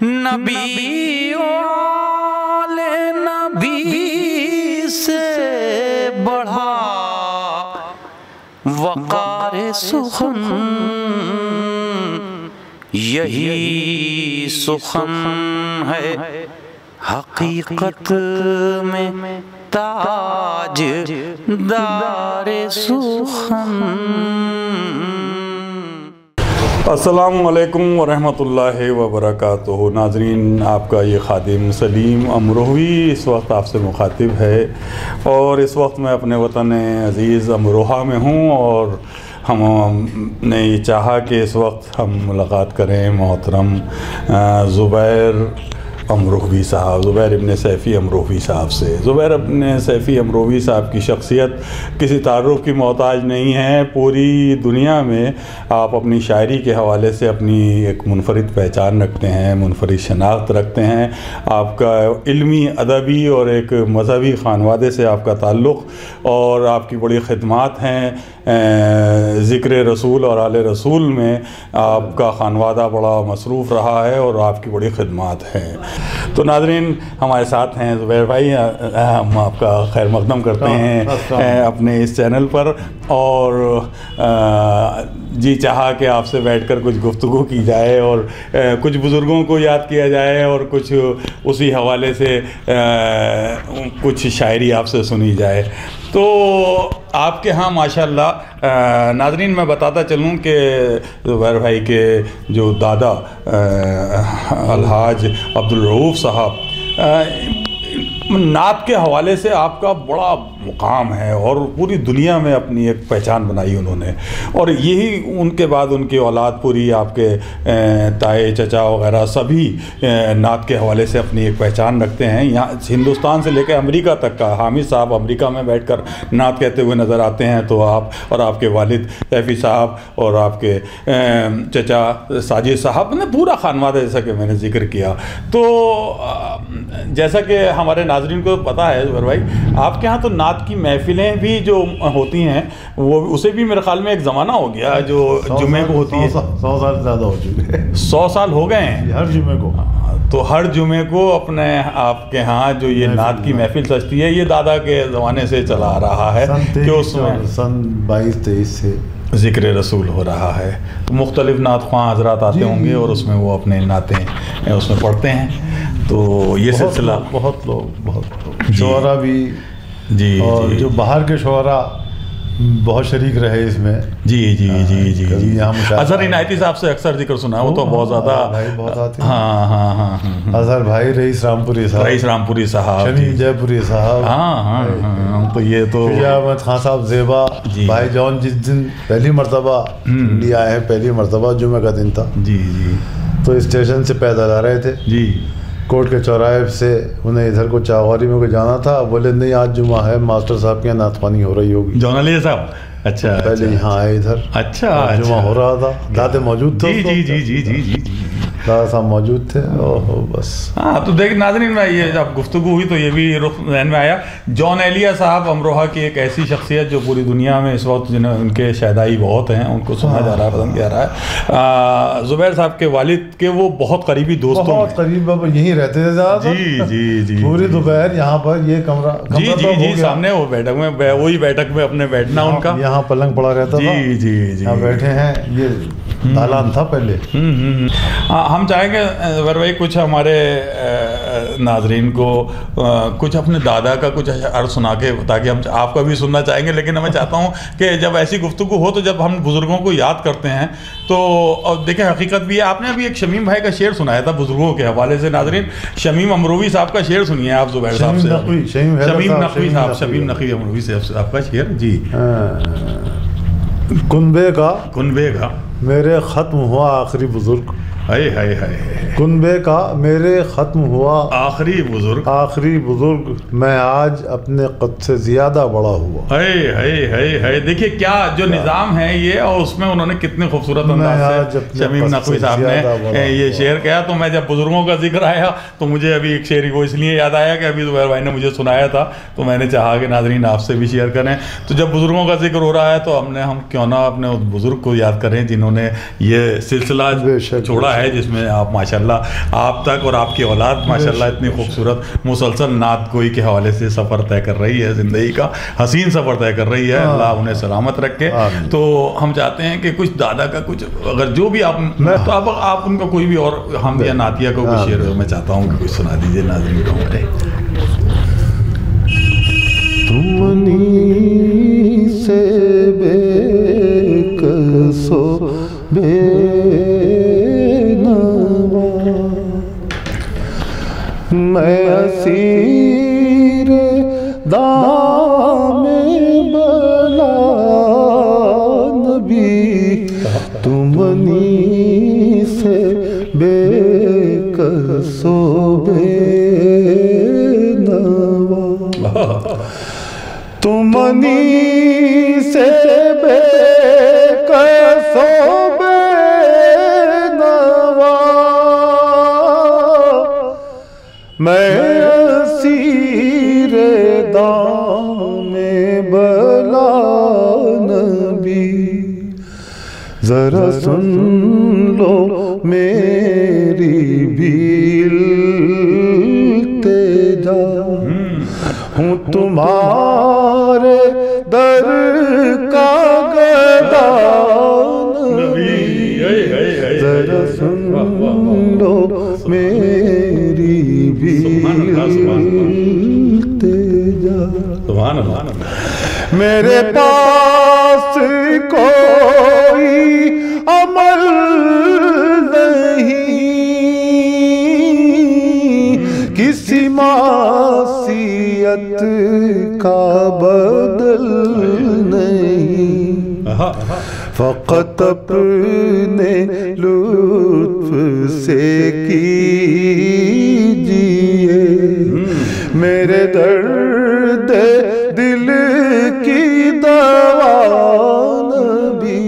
نبی آل نبی سے بڑھا وقار سخن یہی سخن ہے حقیقت میں تاج دار سخن۔ السلام علیکم ورحمۃ اللہ وبرکاتہ۔ ناظرین، آپ کا یہ خادم سلیم امروہوی اس وقت آپ سے مخاطب ہے، اور اس وقت میں اپنے وطن عزیز امروہہ میں ہوں، اور ہم نے یہ چاہا کہ اس وقت ہم ملاقات کریں محترم زبیر امروہوی صاحب، زبیر ابن سیفی امروہوی صاحب سے۔ زبیر ابن سیفی امروہوی صاحب کی شخصیت کسی تعارف کی محتاج نہیں ہے۔ پوری دنیا میں آپ اپنی شاعری کے حوالے سے اپنی ایک منفرد پہچان رکھتے ہیں، منفرد شناخت رکھتے ہیں۔ آپ کا علمی، ادبی اور ایک مذہبی خانوادے سے آپ کا تعلق، اور آپ کی بڑی خدمات ہیں۔ ذکر رسول اور آل رسول میں آپ کا خانوادہ بڑا مصروف رہا ہے، اور آپ کی بڑی خدمات ہیں۔ تو ناظرین، ہمارے ساتھ ہیں زبیر بھائی، ہم آپ کا خیر مقدم کرتے ہیں اپنے اس چینل پر، اور جی چاہا کہ آپ سے بیٹھ کر کچھ گفتگو کی جائے، اور کچھ بزرگوں کو یاد کیا جائے، اور کچھ اسی حوالے سے کچھ شاعری آپ سے سنی جائے۔ تو آپ کے ہاں ماشاءاللہ، ناظرین میں بتاتا چلوں کہ زبیر بھائی کے جو دادا الحاج عبدالرؤوف صاحب، نعت کے حوالے سے آپ کا بڑا مقام ہے، اور پوری دنیا میں اپنی ایک پہچان بنائی انہوں نے، اور یہی ان کے بعد ان کی اولاد پوری، آپ کے تائے چچا وغیرہ سبھی نعت کے حوالے سے اپنی ایک پہچان رکھتے ہیں۔ یہاں ہندوستان سے لے کے امریکہ تک کا، حامد صاحب امریکہ میں بیٹھ کر نعت کہتے ہوئے نظر آتے ہیں، تو آپ اور آپ کے والد سیفی صاحب اور آپ کے چچا ساجد صاحب نے پورا خانوادہ، جیسا کہ میں نے ذکر کیا۔ تو جیسا کہ ہمارے ناظرین کو پتہ ہے زبیر بھائی، آپ کے ہاں تو نعت کی محفلیں بھی جو ہوتی ہیں، وہ اسے بھی میرے خیال میں ایک زمانہ ہو گیا، جو جمعے کو ہوتی ہے۔ 100 سال زیادہ ہو چکے ہیں، 100 سال ہو گئے ہیں ہر جمعے کو۔ تو ہر جمعے کو اپنے آپ کے ہاں جو یہ نعت کی محفل سجتی ہے، یہ دادا کے زمانے سے چلا آ رہا ہے کہ اس میں سن 22-23 سے ذکر رسول ہو رہا ہے۔ مختلف نعت خواں حضرات آتے ہوں گے، اور اس میں وہ اپنے نعتیں اس میں پڑھتے ہیں۔ تو یہ سلسلہ بہت لوگ شعراء بھی، جی، اور جو باہر کے شعراء بہت شریک رہے اس میں۔ جی جی جی جی جی اظہر عنایتی صاحب سے اکثر ذکر سنا ہے، وہ تو بہت زیادہ بھائی بہت آتے ہیں۔ ہاں ہاں ہاں، اظہر بھائی، رئیس رامپوری صاحب، رئیس رامپوری صاحب، شمیم جے پوری صاحب، ہاں ہاں ہاں، تو یہ تو شجاع احمد خان صاحب زیبا بھائی جان، جس دن پہلی مرتبہ انڈیا آئے ہیں، پہلی مرتبہ جمعہ کا دن تھا، جی جی، تو اسٹیشن سے پیدل آ رہے تھے، جی کوٹ کے چوراہے سے انہیں ادھر کو چاغوری میں کو جانا تھا، بولے نہیں آج جمعہ ہے، ماسٹر صاحب کے یہاں نعت خوانی ہو رہی ہوگی۔ جون علی صاحب، اچھا، پہلے یہاں آئے ادھر، اچھا، جمعہ ہو رہا تھا، دادا موجود تھے، جی جی جی جی جی، دادا صاحب موجود تھے، بس۔ ہاں، تو دیکھ ناظرین، میں یہ جب گفتگو ہوئی تو یہ بھی رخ ذہن میں آیا، جون ایلیا صاحب امروہہ کی ایک ایسی شخصیت جو پوری دنیا میں اس وقت جنہیں ان کے شہدائی بہت ہیں، ان کو سنا جا رہا ہے، پسند کیا رہا ہے۔ زبیر صاحب کے والد کے وہ بہت قریبی دوستوں، بہت قریب، یہیں رہتے تھے زیادہ، جی جی جی، پوری دوپہر یہاں پر یہ کمرہ، جی جی جی، سامنے وہ بیٹھک میں، وہی بیٹھک میں اپنے بیٹھنا ان کا، یہاں پلنگ پڑا رہتا تھا، جی جی جی، یہاں بیٹھے ہیں، یہ دالان تھا پہلے۔ ہم چاہیں گے زبیر بھائی کچھ ہمارے ناظرین کو کچھ اپنے دادا کا کچھ عرض سنا کے، تاکہ ہم آپ کا بھی سننا چاہیں گے، لیکن میں چاہتا ہوں کہ جب ایسی گفتگو ہو تو جب ہم بزرگوں کو یاد کرتے ہیں تو دیکھیں حقیقت بھی ہے۔ آپ نے ابھی ایک شمیم بھائی کا شعر سنایا تھا بزرگوں کے حوالے سے، ناظرین شمیم امروہوی صاحب کا شعر سنیے آپ زبیر صاحب سے، شمیم نقوی صاحب، شمیم نقوی امروہی سے آپ کا شعر، جی۔ کنبے کا میرے ختم ہوا آخری بزرگ، ہائے ہائے ہائے، کنبے کا میرے ختم ہوا آخری بزرگ، میں آج اپنے قد سے زیادہ بڑا ہوا۔ ہائے ہائے ہائے ہائے، دیکھیے کیا جو نظام ہے یہ، اور اس میں انہوں نے کتنے خوبصورت انداز سے شمیم نقوی صاحب نے یہ شعر کہا۔ تو میں جب بزرگوں کا ذکر آیا تو مجھے ابھی ایک شعر کو اس لیے یاد آیا کہ ابھی زبیر بھائی نے مجھے سنایا تھا، تو میں نے چاہا کہ ناظرین آپ سے بھی شیئر کریں۔ تو جب بزرگوں کا ذکر ہو رہا ہے تو ہم کیوں نہ اپنے اس بزرگ کو یاد کریں جنہوں نے یہ سلسلہ چھوڑا ہے جس میں آپ ماشاءاللہ آپ تک اور آپ کی اولاد ماشاءاللہ اتنی خوبصورت مسلسل نعت گوئی کے حوالے سے سفر طے کر رہی ہے، زندگی کا حسین سفر طے کر رہی ہے، اللہ انہیں سلامت رکھے۔ تو ہم چاہتے ہیں کہ کچھ دادا کا کچھ اگر جو بھی آپ تو آپ ان کا کوئی بھی اور حمد یا نعتیہ کو کوئی شعر میں چاہتا ہوں کہ کچھ سنا دیجیے ناظرین کو ہمارے۔ تمنی سے بے کسو بے نوا میں اسیر دام بلا نبی، تمنی سے بے کسو بے نوا، تمنی سے بے کسو بے نوا میں اسیر دام بلا نبی، ذرا سن لو میری بھی التجا، ہوں تمہارے در کا گدا نبی، ذرا سن لو میری بھی التجا، میرے پاس کوئی عمل نہیں، کسی معصیت کا بدل نہیں، فقط اپنے لطف سے کیجئے میرے درد دل کی دوا نبی،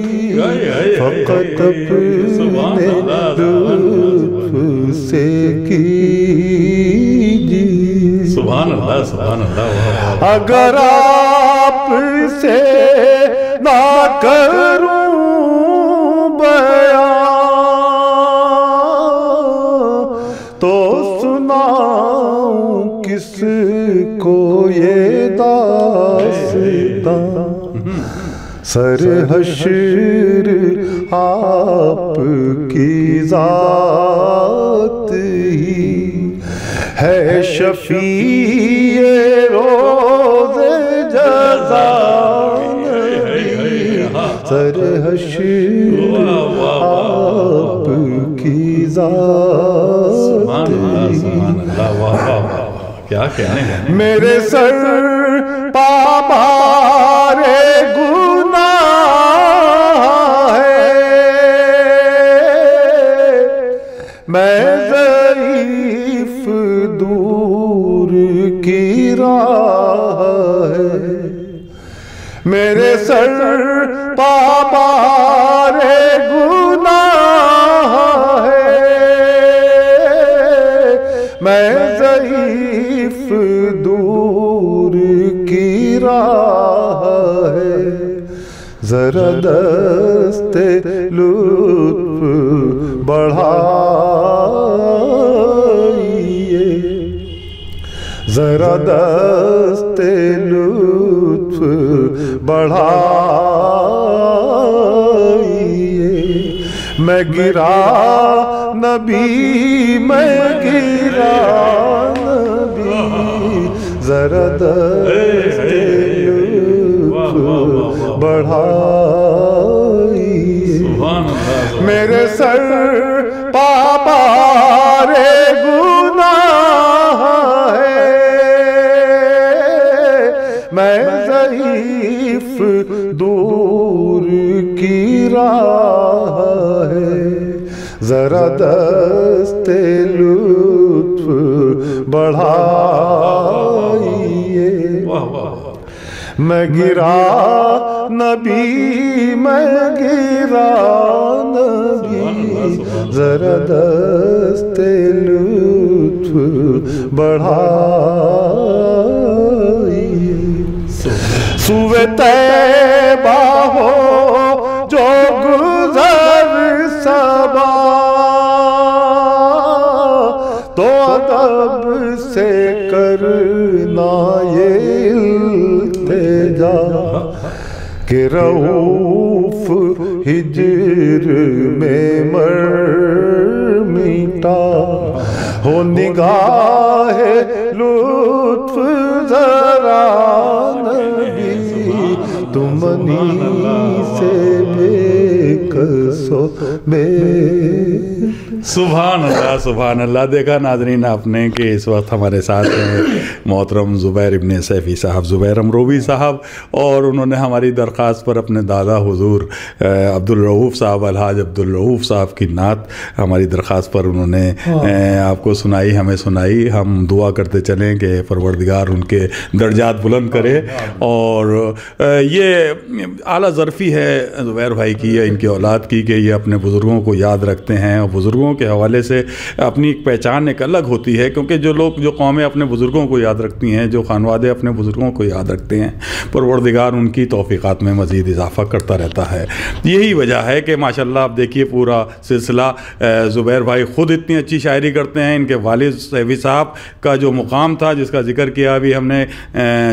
فقط اپنے لطف سے کیجئے۔ سبحان اللہ سبحان اللہ۔ اگر آپ سے نہ کروں بیان تو سناؤں کس کو یہ داستان، سر حشر آپ کی ذات ہی ہے شفیع روز جزا نبی، سر حشر آپ کی ذات ہی، کیا کہنے ہیں، میرے سر پا بارے گناہ ہے، میں ضعیف دور کی راہ ہے، میرے سر پا بارے گناہ ہے، میں ضعیف دور کی راہ ہے، ذرا دست لطف بڑھائیے، ذرا دست لطف بڑھائیے، میں گرا نبی میں گرا نبی، ذرا دست لطف بڑھائیے، میرے سر پا بارے گناہ ہے، میں ضعیف دور کی راہ ہے، ذرا دست لطف بڑھائیے، میں گرا نبی میں گرا نبی، ذرا دست لطف بڑھائیے، سوئے طیبہ ہو جو گزر سبا تو ادب سے کرنا یہ التجا کہ رؤوف ہجر میں مر میٹا ہو نگاہ لطف ذرا نبی تمنی سے بے کسو بے. سبحان اللہ سبحان اللہ. دیکھا ناظرین آپ نے کہ اس وقت ہمارے ساتھ ہیں محترم زبیر ابن سیفی صاحب, زبیر امروی صاحب, اور انہوں نے ہماری درخواست پر اپنے دادا حضور عبدالرؤوف صاحب, الحاج عبدالرؤوف صاحب کی نعت ہماری درخواست پر انہوں نے آپ کو سنائی, ہمیں سنائی. ہم دعا کرتے چلیں کہ پروردگار ان کے درجات بلند کرے. اور یہ اعلیٰ ظرفی ہے زبیر بھائی کی یا ان کی اولاد کی کہ یہ اپنے بزرگوں کو یاد رکھتے ہیں, اور بزرگوں کے حوالے سے اپنی ایک پہچان ایک الگ ہوتی ہے. کیونکہ جو قومیں اپنے بزرگوں کو یاد رکھتی ہیں, جو خانوادے اپنے بزرگوں کو یاد رکھتے ہیں, پروردگار ان کی توفیقات میں مزید اضافہ کرتا رہتا ہے. یہی وجہ ہے کہ ماشاءاللہ آپ دیکھیے پورا سلسلہ, زبیر بھائی خود اتنی اچھی شاعری کرتے ہیں. ان کے والد سیفی صاحب کا جو مقام تھا جس کا ذکر کیا ابھی ہم نے,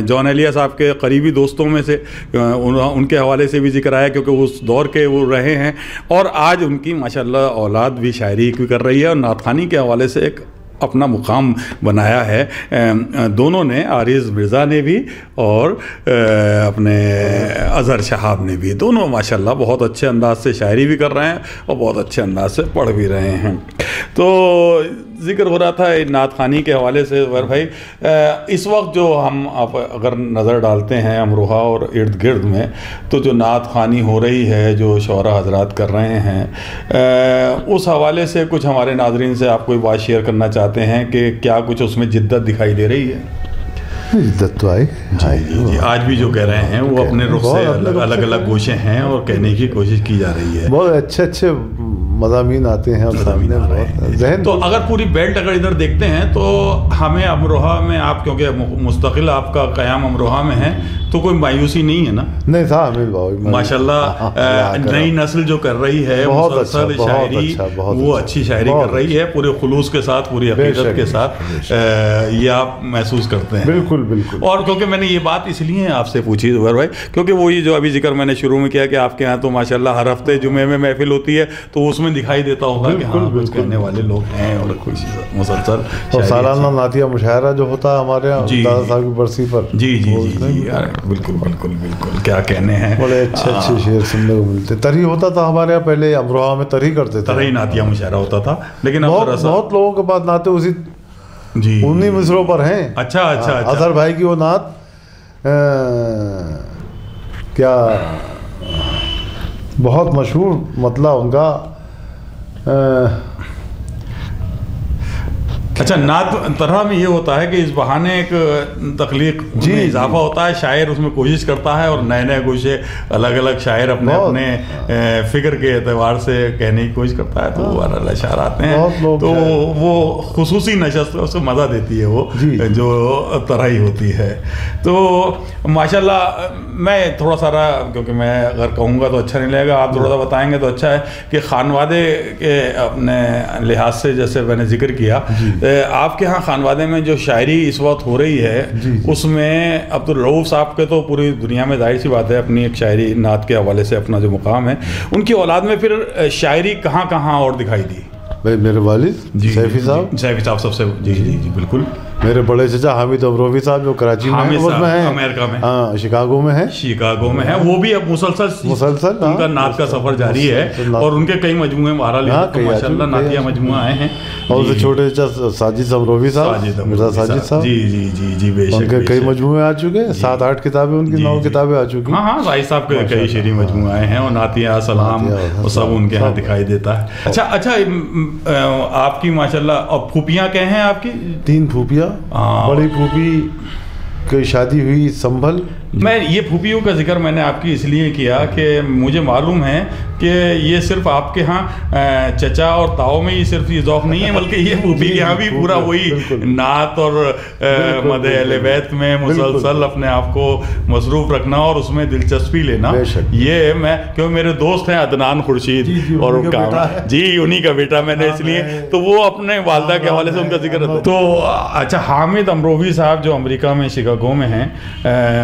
جون ایلیا صاحب کے قریبی دوستوں میں سے ان کے حوالے سے بھی ذکر آیا کیونکہ اس دور کے وہ رہے ہیں. اور آج ان کی ماشاءاللہ اولاد بھی شاعری بھی کر رہی ہے اور نعت خوانی کے حوالے سے ایک اپنا مقام بنایا ہے. دونوں نے, عارض مرزا نے بھی اور اپنے اظہر شہاب نے بھی, دونوں ماشاءاللہ بہت اچھے انداز سے شاعری بھی کر رہے ہیں اور بہت اچھے انداز سے پڑھ بھی رہے ہیں. تو ذکر ہو رہا تھا نعت خوانی کے حوالے سے زبیر بھائی, اس وقت جو ہم آپ اگر نظر ڈالتے ہیں امروہہ اور ارد گرد میں, تو جو نعت خوانی ہو رہی ہے جو شعراء حضرات کر رہے ہیں, اس حوالے سے کچھ ہمارے ناظرین سے آپ کوئی بات شیئر کرنا چاہتے ہیں کہ کیا کچھ اس میں جدت دکھائی دے رہی ہے؟ جدت تو آئی جی آج بھی جو کہہ رہے ہیں وہ اپنے رخ سے الگ الگ گوشے ہیں اور کہنے کی کوشش کی جا رہی ہے. بہت اچھے اچھے مضامین آتے ہیں ذہن. تو اگر پوری بیلٹ اگر ادھر دیکھتے ہیں تو ہمیں امروہہ میں, آپ کیونکہ مستقل آپ کا قیام امروہہ میں ہے, تو کوئی مایوسی نہیں ہے نا؟ نہیں تھا حمید بھائی, ماشاءاللہ نئی نسل جو کر رہی ہے مسلسل شاعری, وہ اچھی شاعری کر رہی ہے پورے خلوص کے ساتھ, پوری عقیدت کے ساتھ, یہ آپ محسوس کرتے ہیں؟ بالکل بالکل. اور کیونکہ میں نے یہ بات اس لیے آپ سے پوچھی زبیر بھائی کیونکہ وہی جو ابھی ذکر میں نے شروع میں کیا کہ آپ کے یہاں تو ماشاءاللہ ہر ہفتے جمعے میں محفل ہوتی ہے, تو اس میں دکھائی دیتا ہوگا کہ ہاں کچھ کہنے والے لوگ ہیں اور کچھ مسلسل. اور سالانہ نعتیہ مشاعرہ جو ہوتا ہے ہمارے یہاں دادا صاحب کی برسی پر, جی جی جی بالکل بالکل بالکل, کیا کہنے ہیں, بڑے اچھے اچھے شعر سننے کو ملتے. ترہی ہوتا تھا ہمارے یہاں پہلے امروہہ میں, ترہی کرتے تھے, ترہی نعتیہ مشاعرہ ہوتا تھا. لیکن بہت لوگوں کے پاس نعتیں اسی جی 19 مصروں پر ہیں. اچھا اچھا. اظہر بھائی کی وہ نعت کیا بہت مشہور مطلع ان کا, اچھا نعت طرح میں یہ ہوتا ہے کہ اس بہانے ایک تخلیق میں اضافہ ہوتا ہے, شاعر اس میں کوشش کرتا ہے اور نئے نئے گوشے الگ الگ شاعر اپنے اپنے فکر کے اعتبار سے کہنے کی کوشش کرتا ہے, تو وہ اشعار آتے ہیں, تو وہ خصوصی نشست اس کو مزہ دیتی ہے وہ جو طرحی ہوتی ہے. تو ماشاءاللہ میں تھوڑا سارا, کیونکہ میں اگر کہوں گا تو اچھا نہیں لگے گا, آپ تھوڑا سا بتائیں گے تو اچھا ہے کہ خانوادے کے اپنے لحاظ سے جیسے میں نے ذکر کیا, آپ کے ہاں خانوادے میں جو شاعری اس وقت ہو رہی ہے اس میں عبدالرؤوف صاحب کے تو پوری دنیا میں ظاہر سی بات ہے اپنی ایک شاعری نعت کے حوالے سے اپنا جو مقام ہے, ان کی اولاد میں پھر شاعری کہاں کہاں اور دکھائی دی؟ بھائی میرے والد سیفی صاحب سب سے جی جی جی بالکل. میرے بڑے چچا حامد امروی صاحب جو کراچی میں ہیں, امریکہ میں, ہاں شکاگو میں ہیں, شکاگو میں ہیں, وہ بھی اب مسلسل ان کا نعت کا سفر جاری ہے اور ان کے کئی مجموعے ماشاءاللہ نعتیہ مجموعے آئے ہیں. اور اس سے چھوٹے چچا ساجد امروی صاحب, مرزا ساجد صاحب, جی جی جی جی بے شک, ان کے کئی مجموعے آ چکے ہیں, 7-8 کتابیں ان کی 9 کتابیں آ چکی ہیں. ہاں زاہد صاحب کے کئی شعری مجموعے آئے ہیں اور نعتیہ سلام وہ سب ان کے ہاں دکھائی دیتا ہے. اچھا آپ کی ماشاءاللہ, اور پھوپیاں کہے ہیں آپ کی؟ 3 پھوپیاں. بڑی پھوپھی کی شادی ہوئی سنبھل, میں یہ پھوپھیوں کا ذکر میں نے آپ کی اس لیے کیا کہ مجھے معلوم ہے کہ یہ صرف آپ کے ہاں چچا اور تاؤ میں یہ صرف یہ ذوق نہیں ہے، بلکہ یہ پھوپھی کے ہاں بھی پورا وہی نعت اور مدح اہل بیت میں مسلسل اپنے آپ کو مصروف رکھنا اور اس میں دلچسپی لینا. یہ میں کیوں میرے دوست ہیں عدنان خورشید اور جی انہی کا بیٹا میں نے اس لیے تو وہ اپنے والدہ کے حوالے سے ان کا ذکر تو اچھا. حامد امروہوی صاحب جو امریکہ میں شکاگو میں ہیں،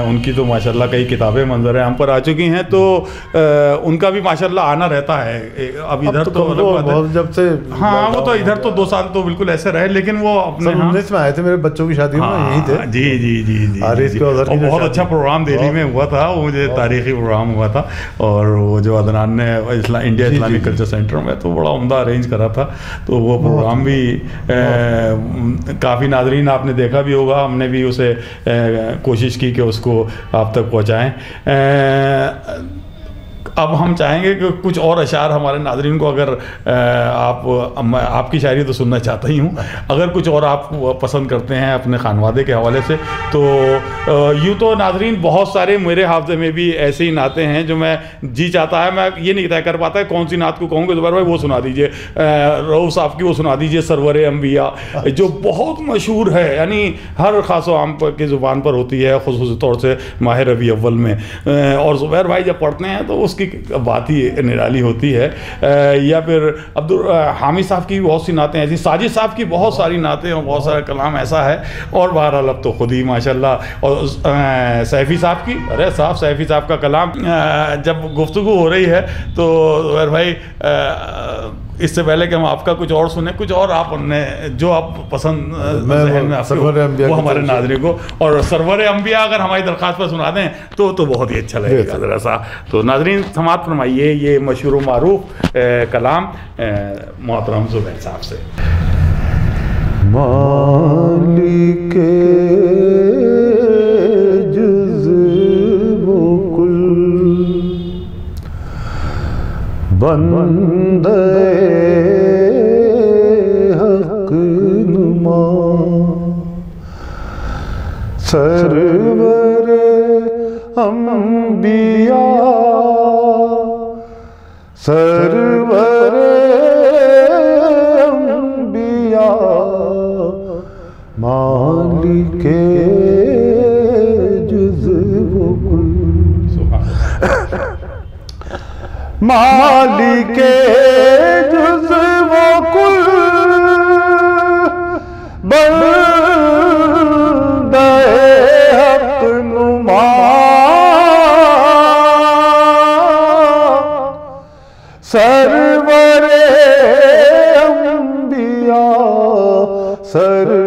ان کی تو ماشاءاللہ کئی کتابیں منظر عام پر آ چکی ہیں، تو ان کا بھی ماشاءاللہ آنا رہتا ہے. اب ادھر تو جب سے ہاں وہ تو ادھر تو 2 سال تو بالکل ایسے رہے، لیکن وہ اپنے 19 میں آئے تھے میرے بچوں کی شادی میں یہی تھے. جی جی جی جی بہت اچھا پروگرام دہلی میں ہوا تھا، وہ مجھے تاریخی پروگرام ہوا تھا. اور وہ جو عدنان نے انڈیا اسلامک کلچر سینٹر میں تو بڑا عمدہ ارینج کرا تھا، تو وہ پروگرام بھی کافی ناظرین آپ نے دیکھا بھی ہوگا. ہم نے بھی اسے کوشش کی کہ اس کو آپ تک پہنچائیں. اب ہم چاہیں گے کہ کچھ اور اشعار ہمارے ناظرین کو، اگر آپ کی شاعری تو سننا چاہتا ہی ہوں، اگر کچھ اور آپ پسند کرتے ہیں اپنے خانوادے کے حوالے سے تو یوں تو ناظرین بہت سارے میرے حافظے میں بھی ایسے ہی نعتیں ہیں جو میں جی چاہتا ہے میں یہ نہیں طے کر پاتا ہے کون سی نعت کو کہوں گے. زبیر بھائی وہ سنا دیجئے، رؤوف صاحب کی وہ سنا دیجئے سرور انبیاء جو بہت مشہور ہے، یعنی ہر خاص و عام کی زبان پر ہوتی ہے، خصوصی طور سے ماہ ربیع اول میں. اور زبیر بھائی جب پڑھتے ہیں تو اس کی بات ہی نرالی ہوتی ہے. یا پھر حامد صاحب کی بہت سی نعتیں ایسی، ساجد صاحب کی بہت ساری نعتیں اور بہت سارا کلام ایسا ہے. اور بہرحال اب تو خود ہی ماشاءاللہ. اور سیفی صاحب کی، ارے صاحب سیفی صاحب کا کلام جب گفتگو ہو رہی ہے تو زبیر بھائی اس سے پہلے کہ ہم آپ کا کچھ اور سنیں، کچھ اور آپ نے جو آپ پسند ذہن میں آپ وہ ہمارے ناظرین کو، اور سرور انبیاء اگر ہماری درخواست پر سنا دیں تو بہت ہی اچھا لگے گا ذرا سا. تو ناظرین سماعت فرمائیے یہ مشہور و معروف کلام محترم زبیر صاحب سے. مالک جزو کل بندے حق نما سرور انبیاء سرور انبیاء مالک جزو کل مالک جزو کل بندہ حق نما سرور انبیاء سرور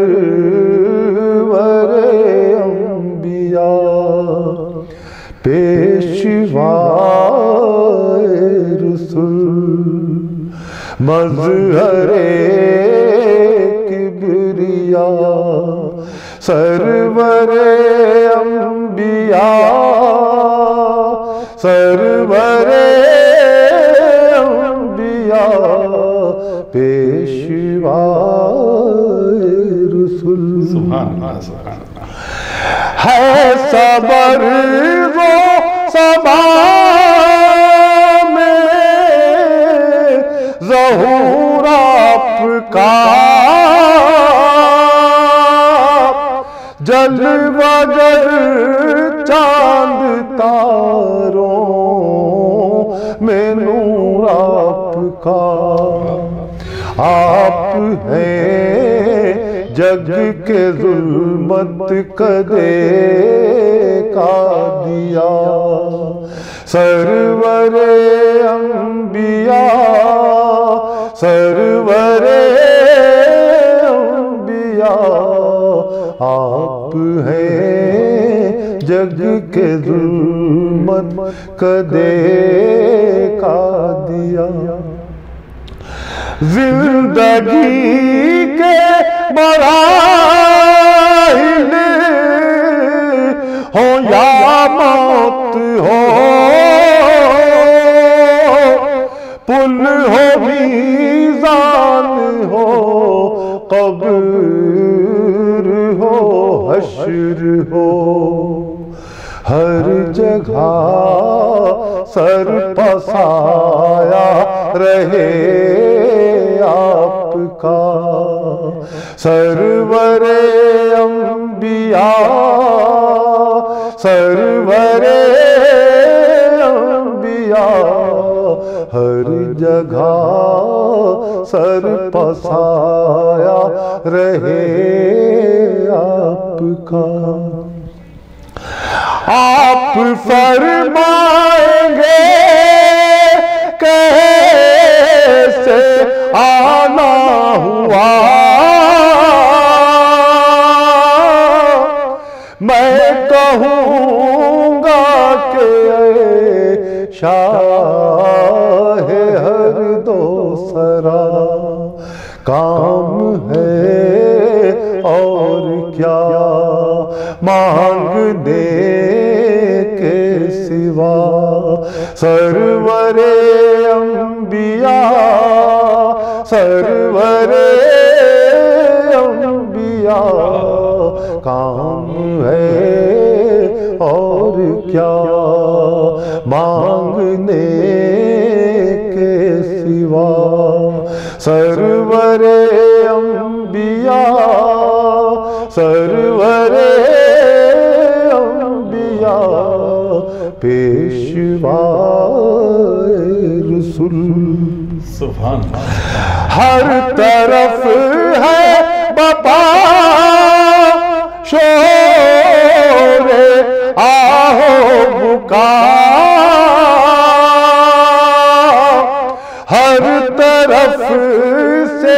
انبیاء پیشوائے رسول مظہر کبریا سرور انبیاء سرور پیشوائے رسول. سبحان اللہ سبحان اللہ. ہے صبر و صبا میں ظہور آپ کا جلوہ گر چاند تاروں میں نور آپ کا. آپ ہیں جگ کے ظلمت کدے کا دیا سرور انبیاء سرور انبیاء. آپ ہیں جگ کے ظلمت کدے کا دیا. زندگی کے مراحل ہو یا موت ہو پل ہو میزان ہو قبر ہو حشر ہو ہر جگہ سر پسایا رہے آپ کا سرور انبیاء سرور انبیاء ہر جگہ سر پسایا رہے آپ کا آپ فرمائیں گے کیسے آنا ہوا میں کہوں گا کہ اے شاہ ہر دو سرا کام ہے اور کیا مانگنے کے سوا سرور انبیاء سرور انبیاء کام ہے اور کیا مانگنے کے سوا سرور انبیاء سرور انبیاء پیشوائے رسول سبحان اللہ ہر طرف ہے بپا شور آہو بکا ہر طرف سے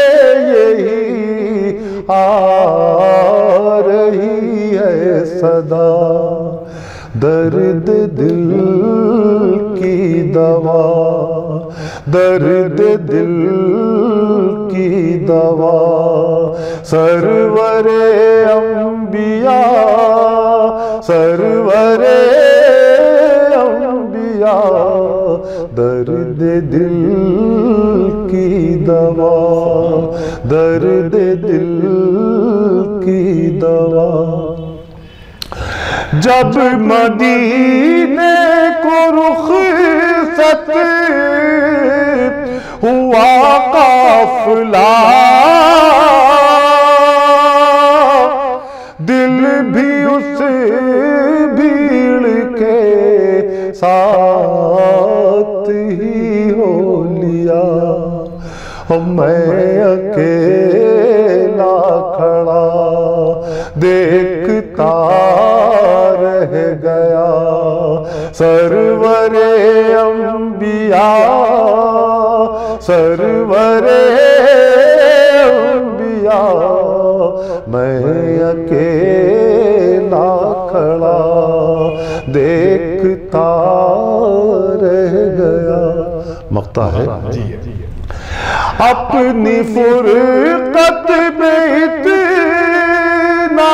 یہی آ رہی ہے صدا درد دل کی دوا درد دل کی دوا سرور انبیاء سرور انبیاء درد دل کی دوا درد دل کی دوا جب مدینے کو رخصت ہوا قافلہ دل بھی اس بھیڑ کے ساتھ ہی ہو لیا میں اکیلا کھڑا دیکھتا رہ گیا سرور انبیاء سرور انبیاء میں اکیلا کھڑا دیکھتا رہ گیا مقطع ہے اپنی فرقت میں اتنا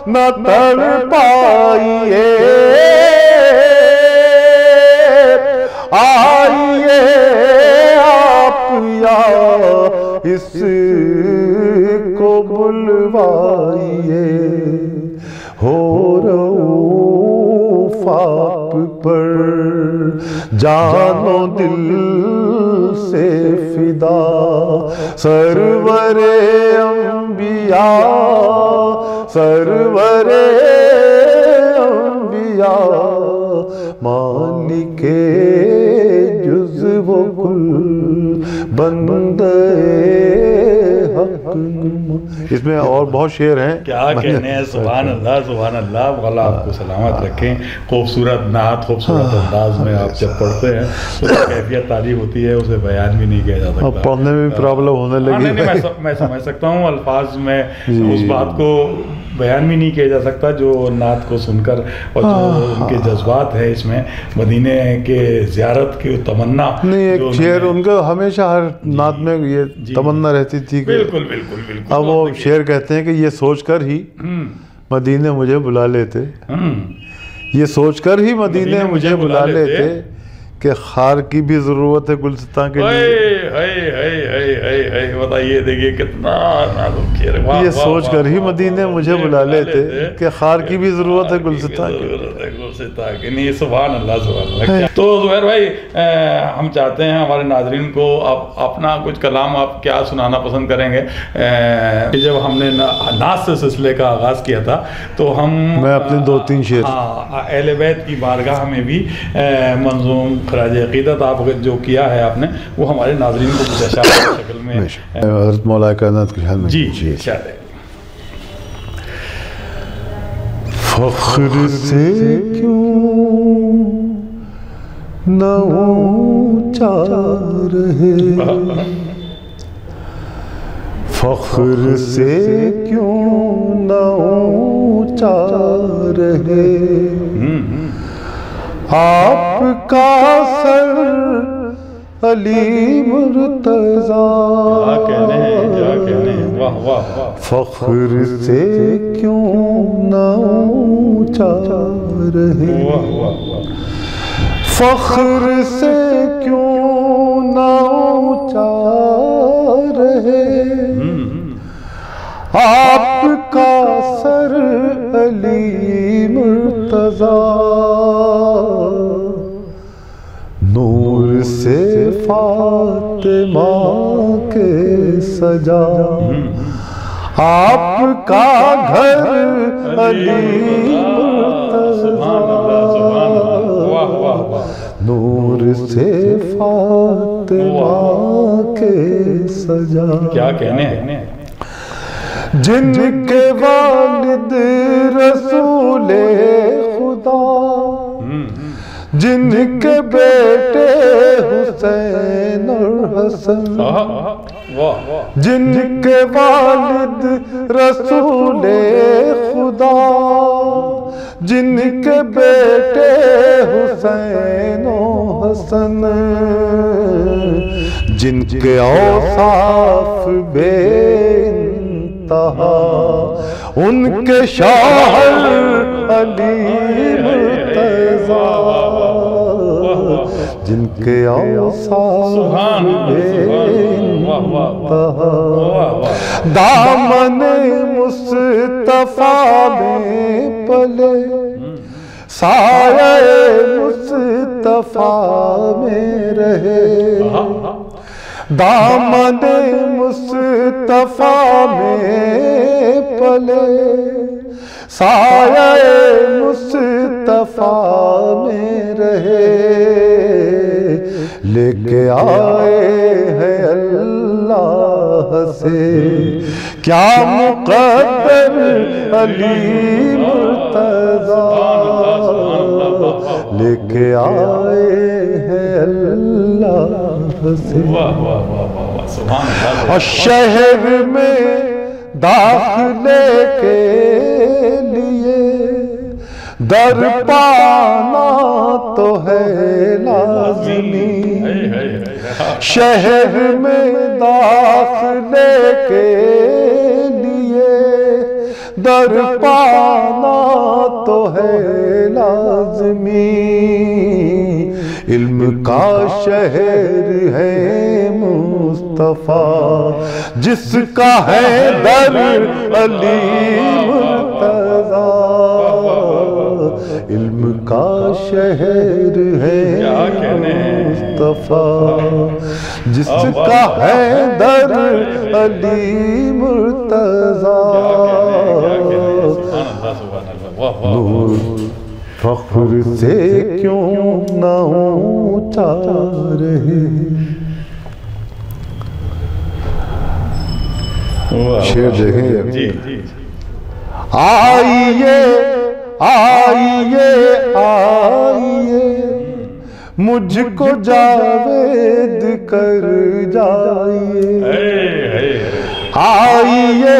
نہ تڑ پائیے آئیے آپ یا اس کو بلوائیے ہو رؤوف آپ پر جان و دل سے فدا سرور انبیاء سرور انبیاء مالک جزو و کل بندے حق اس میں اور بہت شعر ہیں کیا کہنے ہیں سبحان اللہ اللہ آپ کو سلامت رکھیں خوبصورت نعت خوبصورت انداز میں آپ جب پڑھتے ہیں تو کیفیت تعریف ہوتی ہے اسے بیان بھی نہیں کیا جا سکتا پڑھنے میں بھی پرابلم ہونے لگی میں سمجھ سکتا ہوں الفاظ میں اس بات کو بیان بھی نہیں کیا جا سکتا جو نعت کو سن کر اور جو ان کے جذبات ہے اس میں مدینے کے زیارت کی تمنا نہیں ایک شعر ان کا ہمیشہ ہر نعت میں یہ تمنا رہتی تھی بالکل اب وہ شعر کہتے ہیں کہ یہ سوچ کر ہی مدینے مجھے بلا لیتے یہ سوچ کر ہی مدینے مجھے بلا لیتے کہ خار کی بھی ضرورت ہے گلستان کے لیے. بتائیے دیکھیے کتنا یہ سوچ کر ہی مدینے مجھے بلا لیتے کہ خار کی بھی ضرورت ہے گلستان کے لیے. نہیں سبحان اللہ سبحان اللہ. تو زبیر بھائی ہم چاہتے ہیں ہمارے ناظرین کو آپ اپنا کچھ کلام آپ کیا سنانا پسند کریں گے. جب ہم نے نعت سے سلسلے کا آغاز کیا تھا تو میں اپنے 2-3 شعر اہل بیت کی بارگاہ میں بھی منظوم خراج عقیدت آپ جو کیا ہے آپ نے وہ ہمارے ناظرین کو کچھ اشعار کی شکل میں حضرت مولا کائنات کی شان میں. جی ارشاد ہے. فخر سے کیوں نہ اونچا رہے, فخر سے کیوں نہ اونچا رہے, آپ کا سر علی مرتضیٰ. فخر سے کیوں نہ اونچا رہے, فخر سے کیوں نہ اونچا رہے, آپ کا سر علی مرتضیٰ. نور سے فاطمہ کے سجا, آپ کا گھر علی مرتضیٰ. نور سے فاطمہ کے سجا. کیا کہنے ہیں. جن کے والد رسول خدا, جن کے بیٹے حسین اور حسن, جن کے والد رسول خدا, جن کے بیٹے حسین و حسن, جن کے اوصاف بے انتہا, ان کے شوہر علی مرتضیٰ, جن کے اوصاف بے انتہا. دامن مصطفیٰ میں پلے, سایہ مصطفیٰ میں رہے, دامن مصطفیٰ میں پلے, سایہ مصطفیٰ میں رہے. لے کے آئے ہیں اللہ سے کیا مقدر علی مرتضیٰ, لے کے آئے ہیں اللہ سے. اور شہر میں داخلے کے لیے در پانا تو ہے لازمی, شہر میں داخلے کے لیے در پانا تو ہے لازمی. علم کا شہر ہے مصطفیٰ, جس کا ہے در علی مرتضیٰ. علم کا شہر ہے مصطفیٰ, جس کا ہے در علی مرتضیٰ. فخر سے کیوں نہ اونچا رہے. شعر دیکھیں. آئیے آئیے آئیے مجھ کو جاوید کر جائیے. آئیے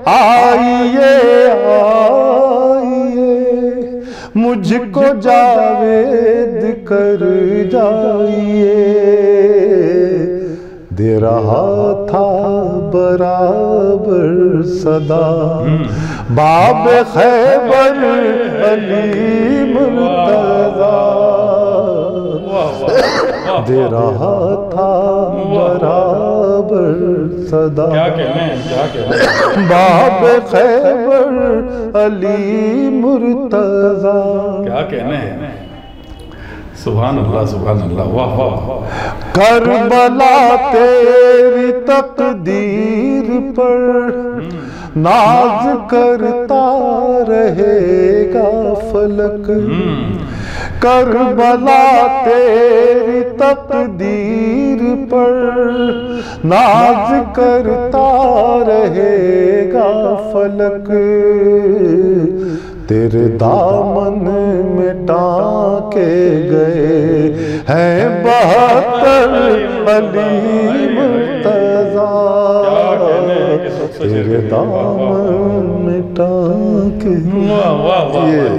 آئیے آئیے مجھ کو جاوید کر جائیے. دے رہا تھا برابر صدا باب خیبر علی مرتضیٰ. دے رہا تھا برابر صدا. کیا کہنے ہیں، کیا کہنے ہیں. باب خیبر علی مرتضی. کیا کہنے ہیں. سبحان اللہ سبحان اللہ. واہ واہ. کربلا تیری تقدیر پر ناز کرتا رہے گا فلک. کربلا تیری تقدیر پر ناز کرتا رہے گا فلک. تیرے دامن میں ٹانکے گئے ہیں 72 علی مرتضی. تیرے دامن میں ٹانکے.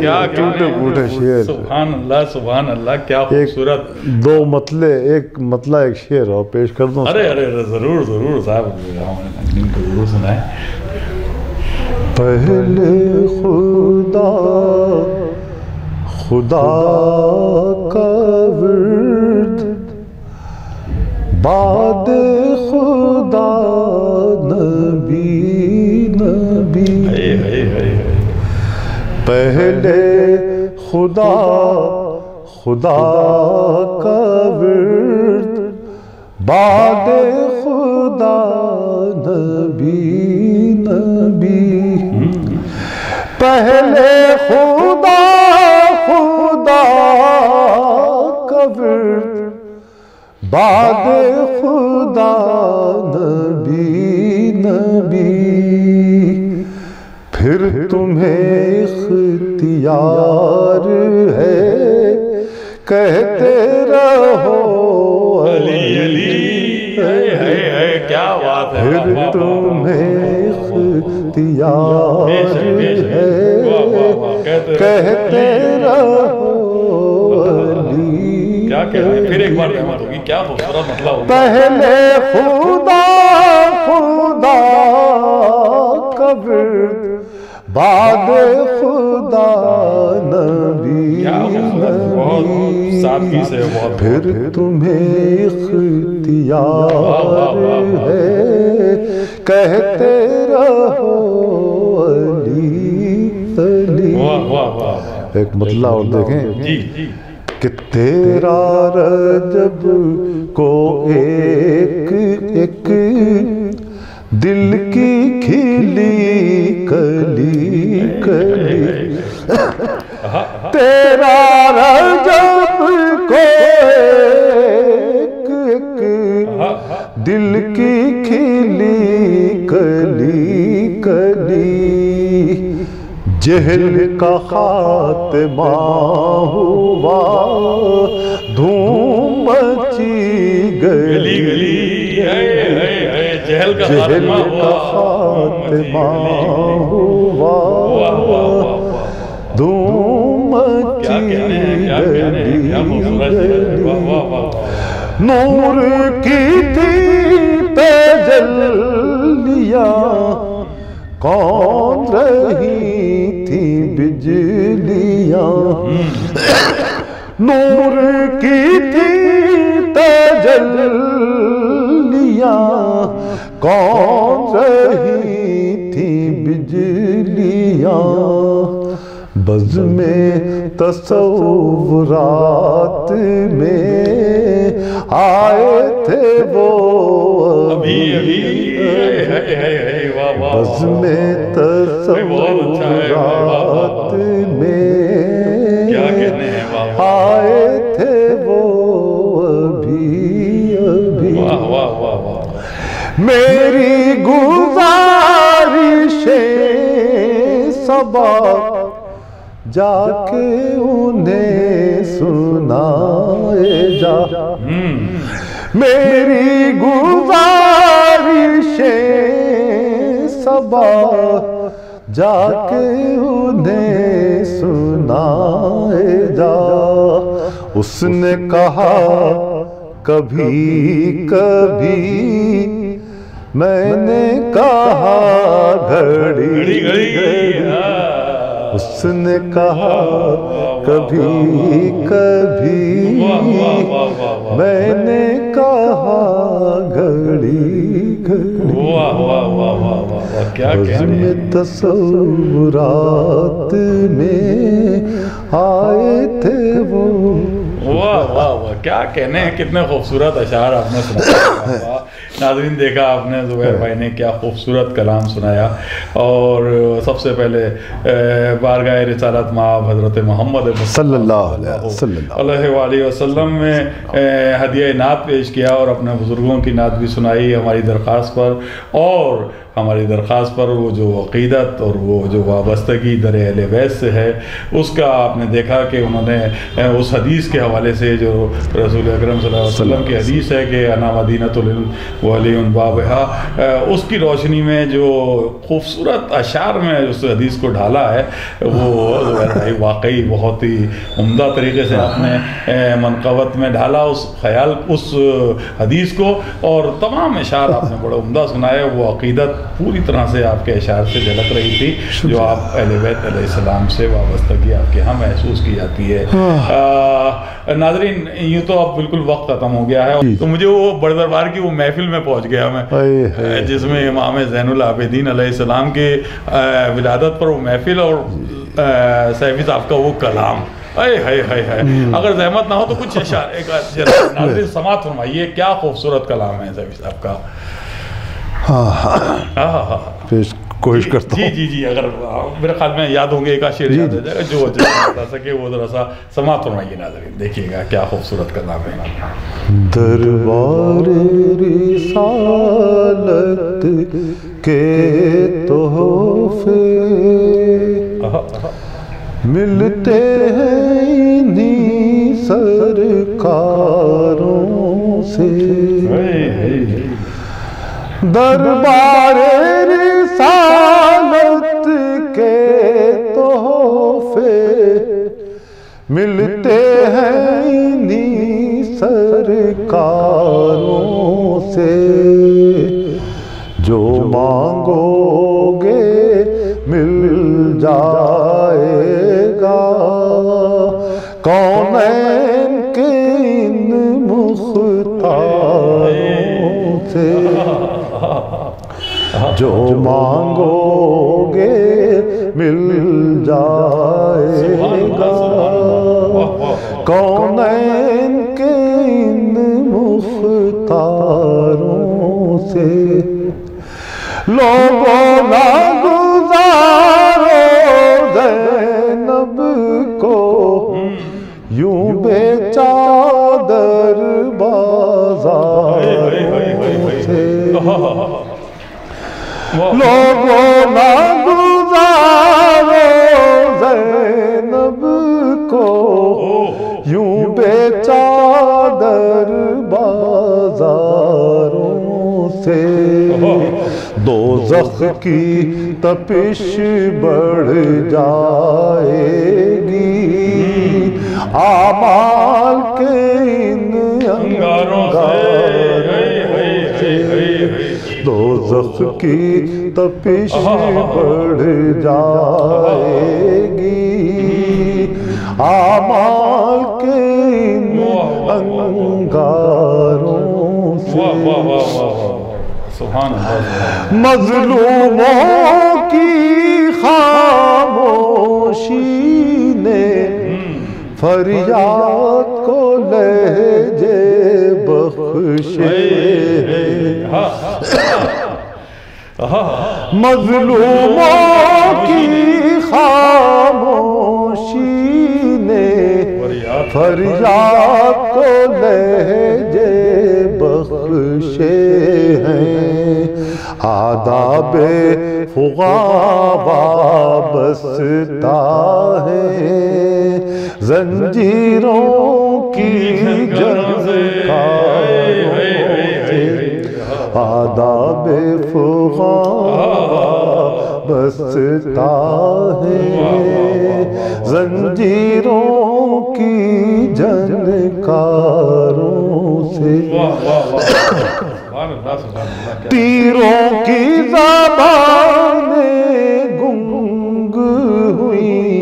یہ ٹوٹے پھوٹے شعر. سبحان اللہ سبحان اللہ. کیا خوبصورت. دو مطلع، ایک مطلع ایک شعر اور پیش کر دوں. ارے ارے ضرور ضرور صاحب، ان کو ضرور سنائیں. پہلے خدا کا ورد، بعد خدا نبی نبی. پہلے خدا کا ورد، بعد خدا نبی نبی. پہلے خدا کا ورد، بعد خدا نبی نبی. پھر تمہیں اختیار ہے کہتے رہو علی علی. کیا بات ہے. پھر تمہیں اختیار ہے کہتے رہو علی. کیا کہہ رہے ہیں. پھر ایک بار رحمت ہوگی. کیا خوبصورت مطلب ہوگا. پہلے خدا کا ورد، بعد خدا نبی نبی. پھر تمہیں اختیار ہے کہتے رہو علی علی. ایک مطلع اور دیکھیں کہ تیرا رجب کو ایک ایک دل کی کھلی کلی کلی. تیرا رجب کو ایک ایک دل کی کھلی کلی کلی. جہل کا خاتمہ ہوا، دھوم مچی گلی گلی. جہل کا خاتمہ ہوا، دھوم مچی گلی گلی. نور کی تھی تجلیاں، کون رہی تھی بجلیاں. نور کی تھی تجلیاں، کون رہی تھی بجلیاں. بزم تصورات میں آئے تھے وہ ابھی. بزم تصورات میں آئے تھے وہ ابھی ابھی. میری گزارشیں صبا جا کے انہیں سنائے جا. میری گزارشیں صبا جا کے انہیں سنائے جا. اس نے کہا کبھی کبھی، میں نے کہا گھڑی گھڑی. اس نے کہا کبھی کبھی میں نے کہا گھڑی گھڑی عزم تصورات میں آئے تھے وہ. واہ واہ واہ کیا کہنے ہیں, کتنے خوبصورت اشعار آپ نے سنایا. ناظرین دیکھا آپ نے زبیر بھائی نے کیا خوبصورت کلام سنایا. اور سب سے پہلے بارگاہ رسالت مآب حضرت محمد صلی اللہ علیہ وسلم میں ہدیہ نعت پیش کیا اور اپنے بزرگوں کی نعت بھی سنائی ہماری درخواست پر. اور ہماری درخواست پر وہ جو عقیدت اور وہ جو وابستگی در اہل بیت سے ہے اس کا آپ نے دیکھا کہ انہوں نے اس حدیث کے حوالے سے جو رسول اکرم صلی اللہ علیہ وسلم کی حدیث ہے کہ انا مدینۃ العلم وعلی بابھا, اس کی روشنی میں جو خوبصورت اشعار میں اس حدیث کو ڈھالا ہے وہ واقعی بہت ہی عمدہ طریقے سے آپ نے منقبت میں ڈھالا اس خیال اس حدیث کو. اور تمام اشعار آپ نے بڑا عمدہ سنائے. وہ عقیدت پوری طرح سے آپ کے اشعار سے جھلک رہی تھی جو آپ اہل بیت علیہ السلام سے وابستگی آپ کے ہاں محسوس کی جاتی ہے. ناظرین یوں تو اب بالکل وقت ختم ہو گیا ہے, تو مجھے وہ بڑے دربار کی وہ محفل میں پہنچ گیا میں جس میں امام زین العابدین علیہ السلام کی ولادت پر وہ محفل اور سیفی صاحب کا وہ کلام. اگر زحمت نہ ہو تو کچھ اشعار ناظرین سماعت فرمائیے, کیا خوبصورت کلام ہے سیفی صاحب کا. پیش کوشش کرتا ہوں. جی اگر میرے خیال میں یاد ہوں گے ایک شعر یاد آ جائے گا جو بتا سکے وہ ذرا سا سماعت فرمائیے ناظرین, دیکھیے گا کیا خوبصورت کلام ہے. دربار رسالت کے تحفے ملتے ہیں انہی سرکاروں سے. دربار رسالت کے تحفے ملتے ہیں انہی سرکاروں سے. جو مانگو گے مل جائے گا کونین کے ان مختاروں سے. جو مانگو گے مل جائے گا کونین کے ان مختاروں سے. لوگوں نہ گزارو زینب کو یوں بے چادر بازار سے. لوگوں نہ گزارو زینب کو یوں بے چادر بازاروں سے. دوزخ کی تپش بڑھ جائے گی اعمال کے ان انگاروں سے. دوزخ کی تپش بڑھ جائے گی اعمال کے ان انگاروں سے. مظلوموں کی خاموشی نے فریاد کو لہجے بخشے. مظلوموں کی خاموشی نے فریاد کو لہجے بخشے ہیں. آداب فغاں وابستہ ہے زنجیروں کی جھنکاروں سے. آداب فغاں وابستہ ہے زنجیروں کی جھنکاروں سے. تیروں کی زبانیں گنگ ہوئی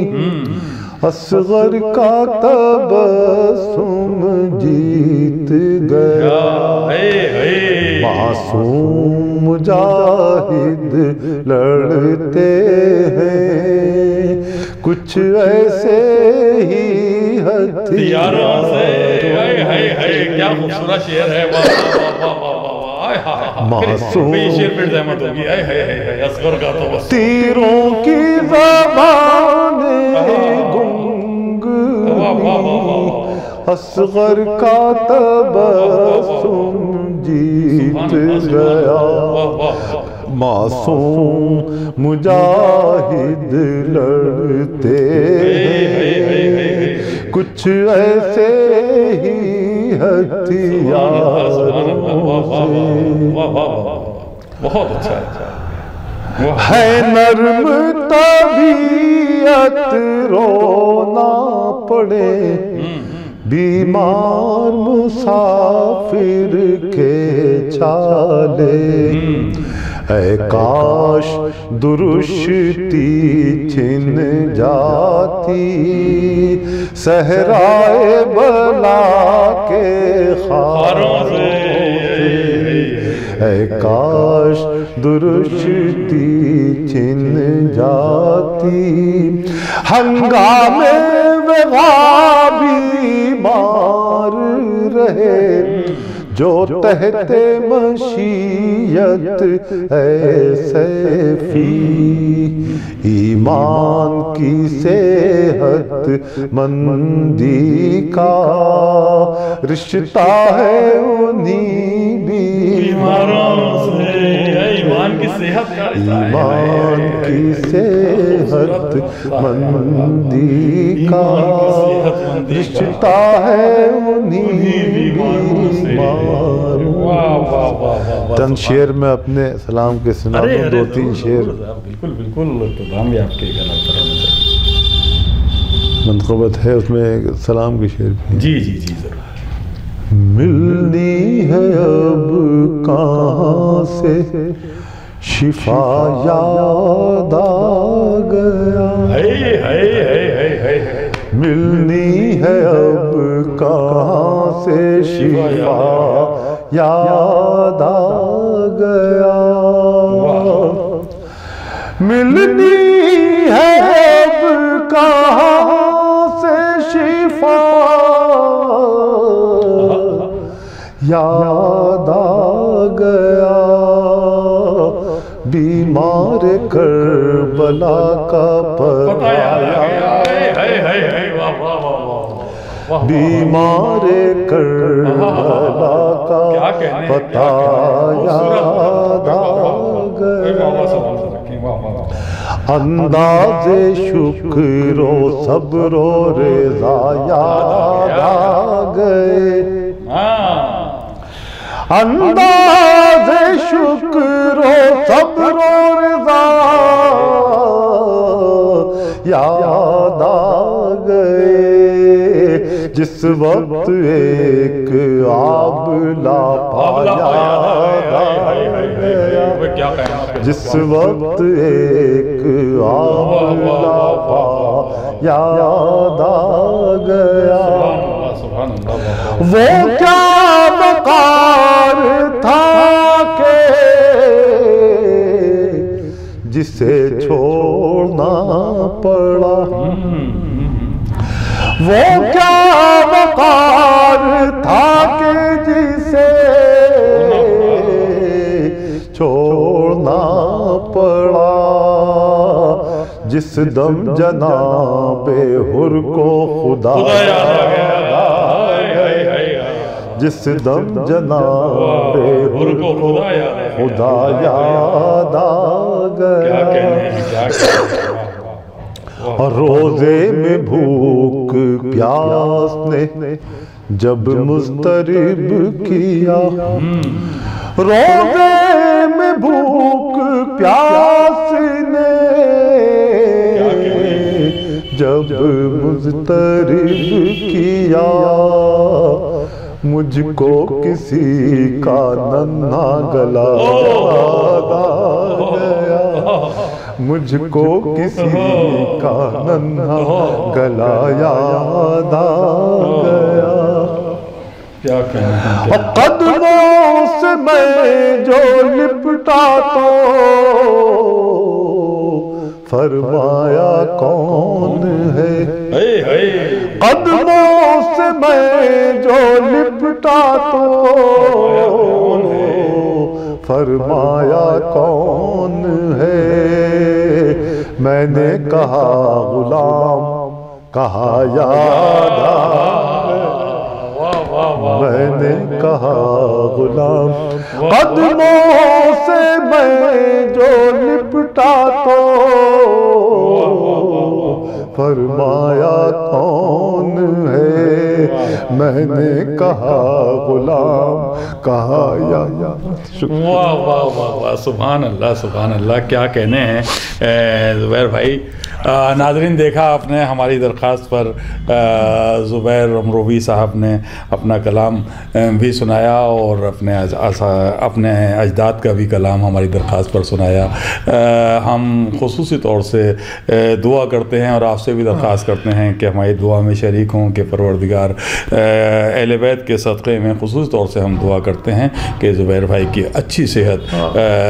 اصغر کا تبسم جیت گیا، معصوم مجاہد لڑتے ہیں کچھ ایسے ہی ہتھیاروں سے۔ کیا خوبصورت شعر ہے، معصوم تیروں کی زبان گنگ اصغر کا تبسم جیت گیا، معصوم مجاہد لڑتے ہیں کچھ ایسے ہی ہتھیاروں سے۔ بہت اچھا ہے نرم طبیعت رونا پڑے، بیمار مسافر کے چالے، اے کاش درشتی چھن جاتی صحرائے بلا کے خاروں سے، اے کاش درشتی چھن جاتی ہنگامے وغا بیمار رہے، جو تحت مشیت ہے سیفی، ایمان کی صحت مندی کا رشتہ ہے انہی بیماروں سے، ایمان کی صحت مندی کا رشتہ ہے انہی چند شعر میں اپنے سلام کے سنا دوں، دو تین شعر۔ بالکل بالکل، اقتدام بھی آپ کے گلا اترنا چاہیے، منقبت ہے اس میں سلام کے شعر بھی۔ جی جی جی ضرور۔ ملنی ہے اب کہاں سے شفا یاد آ گیا، ملنی ہے اب کہاں سے شفا یاد آ گیا، ملنی ہے اب کہاں سے شفا یاد آ گیا، بیمار کربلا کا پتہ بیمار کربلا کا پتہ یاد آ گیا، انداز شکر و صبر و رضا یاد آ گئے، انداز شکر و صبر و رضا یاد آ گئے، جس وقت ایک آبلا پا یاد آ گیا، جس وقت ایک آبلا پا یاد آ گیا، وہ کیا وقار تھا کہ جسے چھوڑنا پڑا، وہ کیا وقار تھا کہ جسے چھوڑنا پڑا، جس دم جناب حر کو خدا یاد آ گیا، جس دم جناب حر کو خدا یاد آ گیا، اور روزے میں بھوک پیاس نے جب مضطرب کیا، روزے میں بھوک پیاس نے جب مضطرب کیا، مجھ کو کسی کا ننھا گلا یاد آ گیا، مجھ کو کسی کا ننھا گلا یاد آ گیا، کیا کہنا قدموں سے میں جو لپٹا تو فرمایا کون ہے، قدموں سے میں جو لپٹا تو فرمایا کون ہے، میں نے کہا غلام کہا یاد آ، میں نے کہا غلام قدموں سے میں جو لپٹا تو فرمایا کون ہے، میں نے کہا غلام کہا یا واہ واہ واہ واہ، سبحان اللہ سبحان اللہ، کیا کہنے ہیں زبیر بھائی۔ ناظرین دیکھا آپ نے ہماری درخواست پر زبیر امروہوی صاحب نے اپنا کلام بھی سنایا اور اپنے اجداد کا بھی کلام ہماری درخواست پر سنایا۔ ہم خصوصی طور سے دعا کرتے ہیں اور آپ سے بھی درخواست کرتے ہیں کہ ہماری دعا میں شریک ہوں کہ پروردگار اہل بیت کے صدقے میں خصوصی طور سے ہم دعا کرتے ہیں کہ زبیر بھائی کی اچھی صحت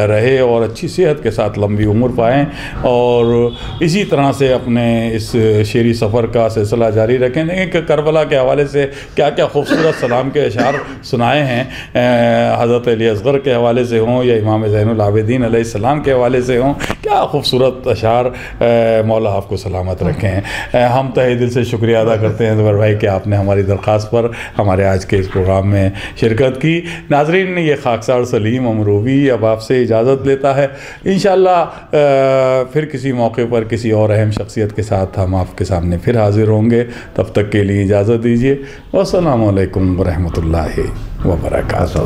رہے اور اچھی صحت کے ساتھ لمبی عمر پائیں، اور اسی طرح سے اپنے اس شعری سفر کا سلسلہ جاری رکھیں۔ دیکھیں کہ کربلا کے حوالے سے کیا کیا خوبصورت سلام کے اشعار سنائے ہیں، حضرت علی اصغر کے حوالے سے ہوں یا امام زین العابدین علیہ السلام کے حوالے سے ہوں، کیا خوبصورت اشعار، مولا آپ کو سلامت رکھیں۔ ہم تہہ دل سے شکریہ ادا کرتے ہیں زبیر بھائی کہ آپ نے ہماری درخواست پر ہمارے آج کے اس پروگرام میں شرکت کی۔ ناظرین، یہ خاکسار سلیم امروہوی اب آپ سے اجازت لیتا ہے، انشاءاللہ پھر کسی موقع پر کسی اور اہم شخصیت کے ساتھ ہم آپ کے سامنے پھر حاضر ہوں گے۔ تب تک کے لیے اجازت دیجیے، والسلام علیکم ورحمۃ اللہ وبرکاتہ۔